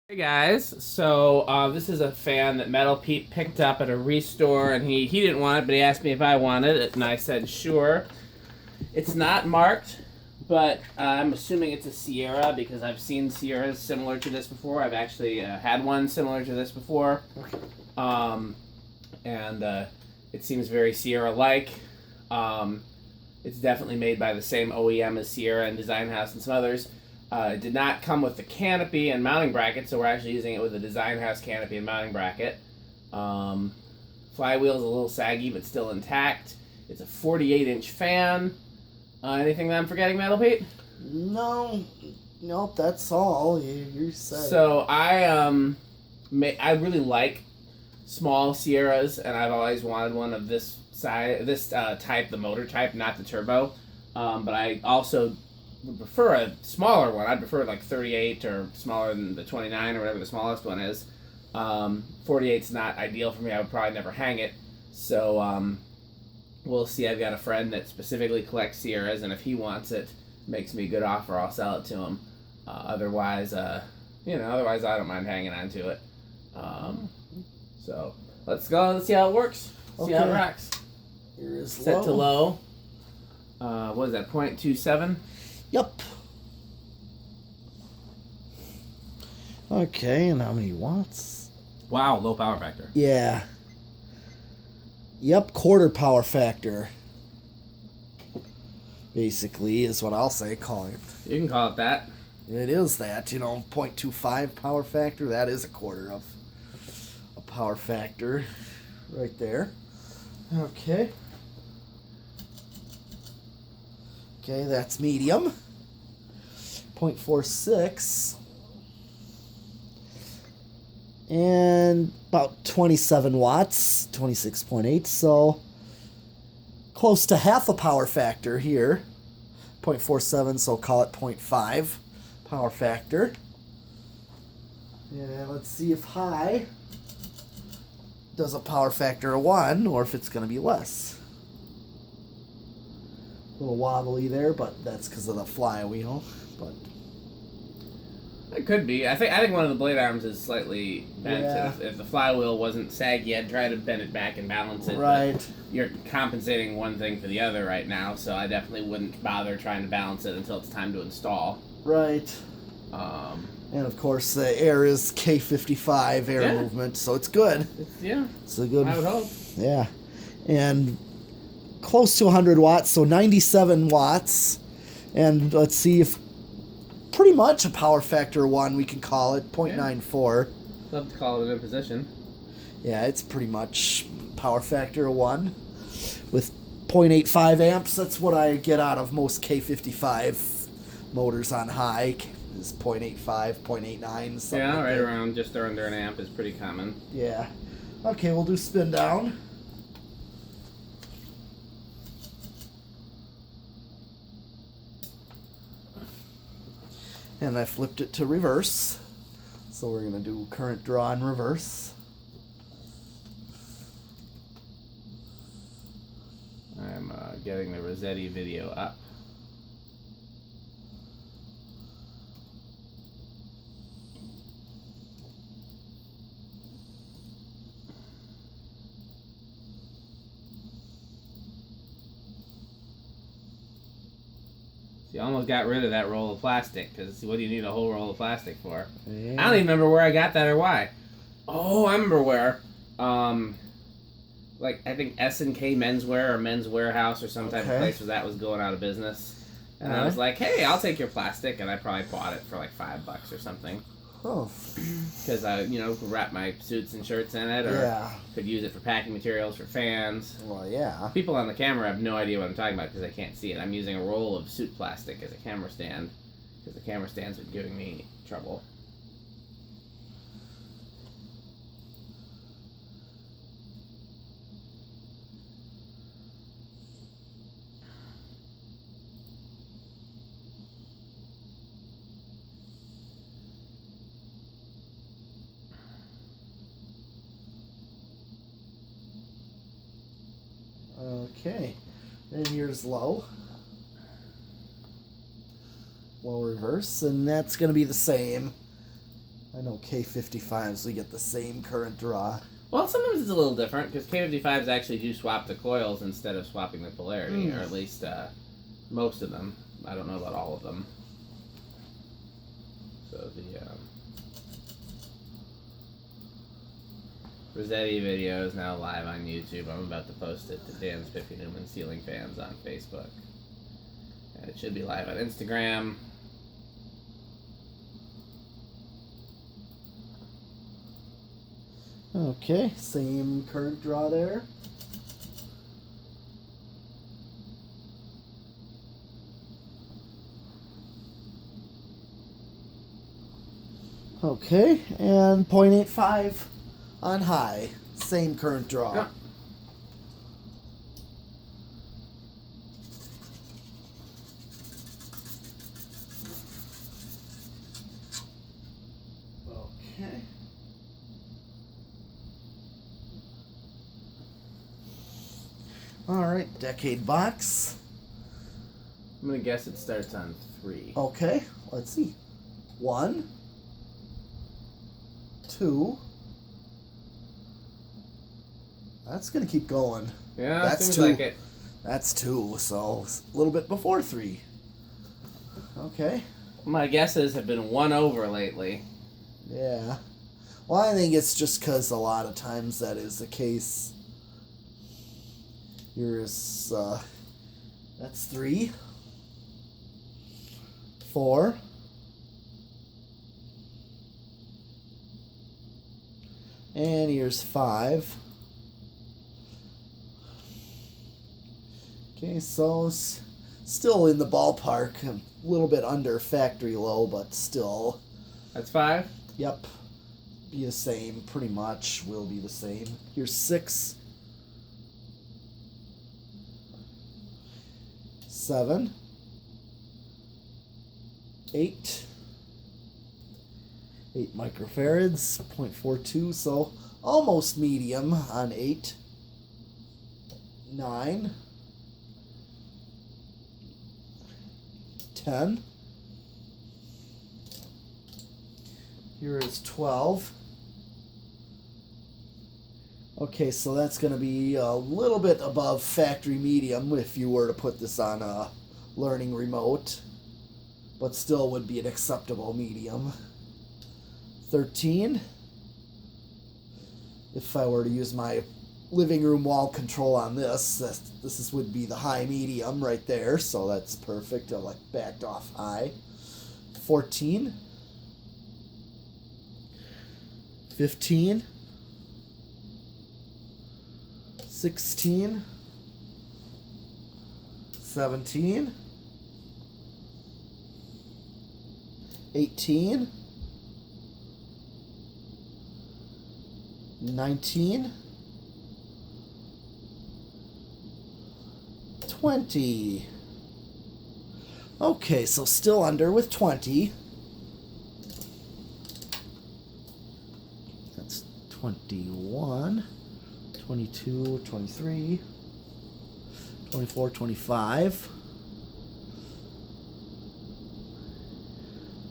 Hey guys, so this is a fan that Metal Pete picked up at a restore, and he didn't want it, but he asked me if I wanted it, and I said sure. It's not marked, but I'm assuming it's a Sierra because I've seen Sierras similar to this before. I've actually had one similar to this before, and it seems very Sierra-like. It's definitely made by the same OEM as Sierra and Design House and some others. It did not come with the canopy and mounting bracket, so we're actually using it with a Design House canopy and mounting bracket. Flywheel's a little saggy, but still intact. It's a 48-inch fan. Anything that I'm forgetting, Metal Pete? Nope, that's all. You said. So I really like small Sierras, and I've always wanted one of this size, type, the motor type, not the turbo. But I also would prefer a smaller one. I'd prefer like 38 or smaller than the 29 or whatever the smallest one is. 48's not ideal for me. I would probably never hang it. So we'll see. I've got a friend that specifically collects Sierras, and if he wants it, makes me a good offer, I'll sell it to him. Otherwise I don't mind hanging on to it. So let's go. Let's see how it works. See how it rocks. Here is Set to low. What is that? 0.27. Yep. Okay, and how many watts? Wow, low power factor. Yeah. Yep, quarter power factor. Basically, is what I'll say. Call it. You can call it that. It is that, 0.25 power factor. That is a quarter of a power factor, right there. Okay. Okay, that's medium. 0.46. And about 27 watts, 26.8, so close to half a power factor here. 0.47, so call it 0.5 power factor. And let's see if high does a power factor of 1 or if it's going to be less. A little wobbly there, but that's because of the flywheel. But it could be. I think one of the blade arms is slightly bent. Yeah. If the flywheel wasn't saggy, I'd try to bend it back and balance it. Right. But you're compensating one thing for the other right now, so I definitely wouldn't bother trying to balance it until it's time to install. Right. And of course, the air is K55 air movement, so it's good. It's a good. I would hope. Yeah, and close to 100 watts, so 97 watts, and let's see if pretty much a power factor 1 we can call it 0.94. Love to call it a good position. Yeah, it's pretty much power factor 1 with 0.85 amps. That's what I get out of most K55 motors on high. Is 0.85, 0.89, something Yeah, like right that. around just under an amp is pretty common. Yeah. Okay, we'll do spin down. And I flipped it to reverse. So we're going to do current draw in reverse. I'm getting the Rossetti video up. You almost got rid of that roll of plastic, because what do you need a whole roll of plastic for? Yeah. I don't even remember where I got that or why. Oh, I remember where. Like, I think S&K Menswear or Men's Warehouse or some type of place where that was going out of business. And I was like, hey, I'll take your plastic, and I probably bought it for like $5 or something. Oh. Because I, could wrap my suits and shirts in it, or could use it for packing materials for fans. Well, yeah. People on the camera have no idea what I'm talking about because they can't see it. I'm using a roll of suit plastic as a camera stand because the camera stand's been giving me trouble. Okay. And here's low. Low reverse, and that's going to be the same. I know K55s, we get the same current draw. Well, sometimes it's a little different because K55s actually do swap the coils instead of swapping the polarity, or at least most of them. I don't know about all of them. So the Rossetti video is now live on YouTube. I'm about to post it to Dan's 50 Newman Ceiling Fans on Facebook. And it should be live on Instagram. Okay, same current draw there. Okay, and 0.85 on high. Same current draw. Yeah. Okay. All right, decade box. I'm going to guess it starts on 3. Okay, let's see. 1, 2. That's gonna keep going. Yeah, that's seems 2. like it. That's 2, so a little bit before 3. Okay. My guesses have been 1 over lately. Yeah. Well, I think it's just because a lot of times that is the case. Here's, that's 3. 4. And here's 5. Okay, so still in the ballpark. A little bit under factory low, but still. That's 5? Yep. Be the same, pretty much. Will be the same. Here's 6. 7. 8. 8 microfarads, 0.42, so almost medium on 8. 9. 10. Here is 12. Okay, so that's going to be a little bit above factory medium if you were to put this on a learning remote, but still would be an acceptable medium. 13. If I were to use my living room wall control on this, would be the high medium right there, so that's perfect. I like backed off high. 14. 15. 16. 17. 18. 19. 20. Okay, so still under with 20. That's 21, 22, 23, 24, 25.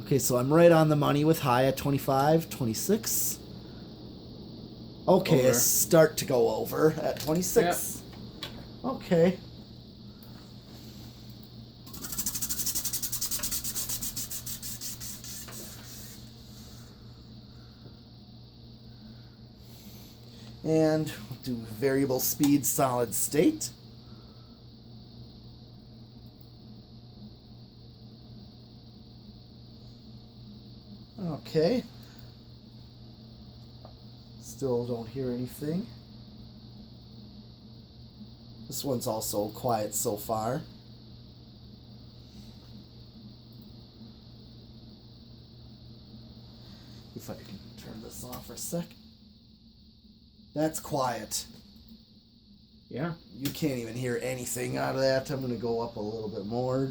Okay, so I'm right on the money with high at 25, 26. Okay, Over. I start to go over at 26. Yep. Okay. And we'll do variable speed solid state. Okay. Still don't hear anything. This one's also quiet so far. If I can turn this off for a sec. That's quiet. Yeah. You can't even hear anything out of that. I'm going to go up a little bit more.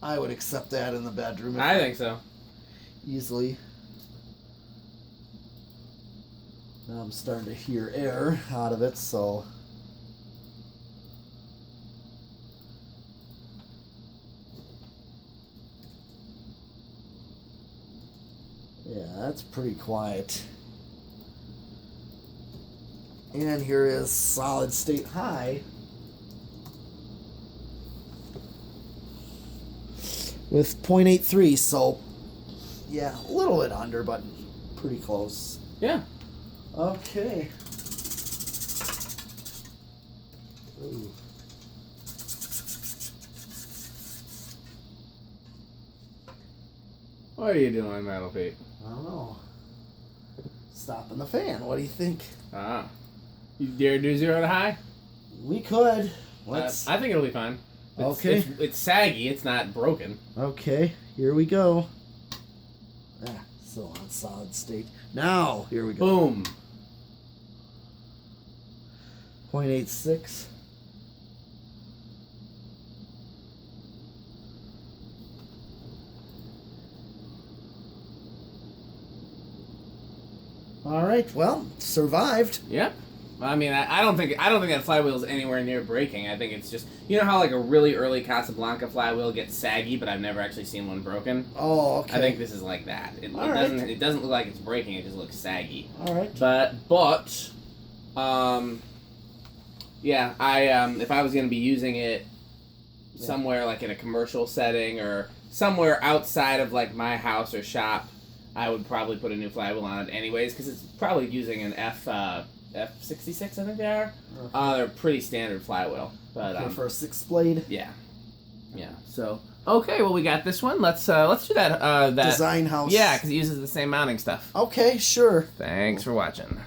I would accept that in the bedroom. I think so. Easily. Now I'm starting to hear air out of it, so. Yeah, that's pretty quiet. And here is solid state high with 0.83, so yeah, a little bit under, but pretty close. Yeah. Okay. Ooh. What are you doing, Metal Pete? I don't know. Stopping the fan. What do you think? Ah. You dare do 0 to high? We could. Let's. I think it'll be fine. Okay. It's saggy. It's not broken. Okay. Here we go. Still on solid state. Now, here we go. Boom. 0.86. All right. Well, survived. Yep. I mean, I don't think that flywheel is anywhere near breaking. I think it's just, you know how like a really early Casablanca flywheel gets saggy, but I've never actually seen one broken. Oh, okay. I think this is like that. It doesn't look like it's breaking. It just looks saggy. All right. But yeah, if I was gonna be using it somewhere like in a commercial setting or somewhere outside of like my house or shop, I would probably put a new flywheel on it anyways, because it's probably using an F66, I think they are. Okay. They're pretty standard flywheel, but for a 6-blade. Yeah. So okay, well we got this one. Let's do that. That Design house. Yeah, because it uses the same mounting stuff. Okay, sure. Thanks for watching.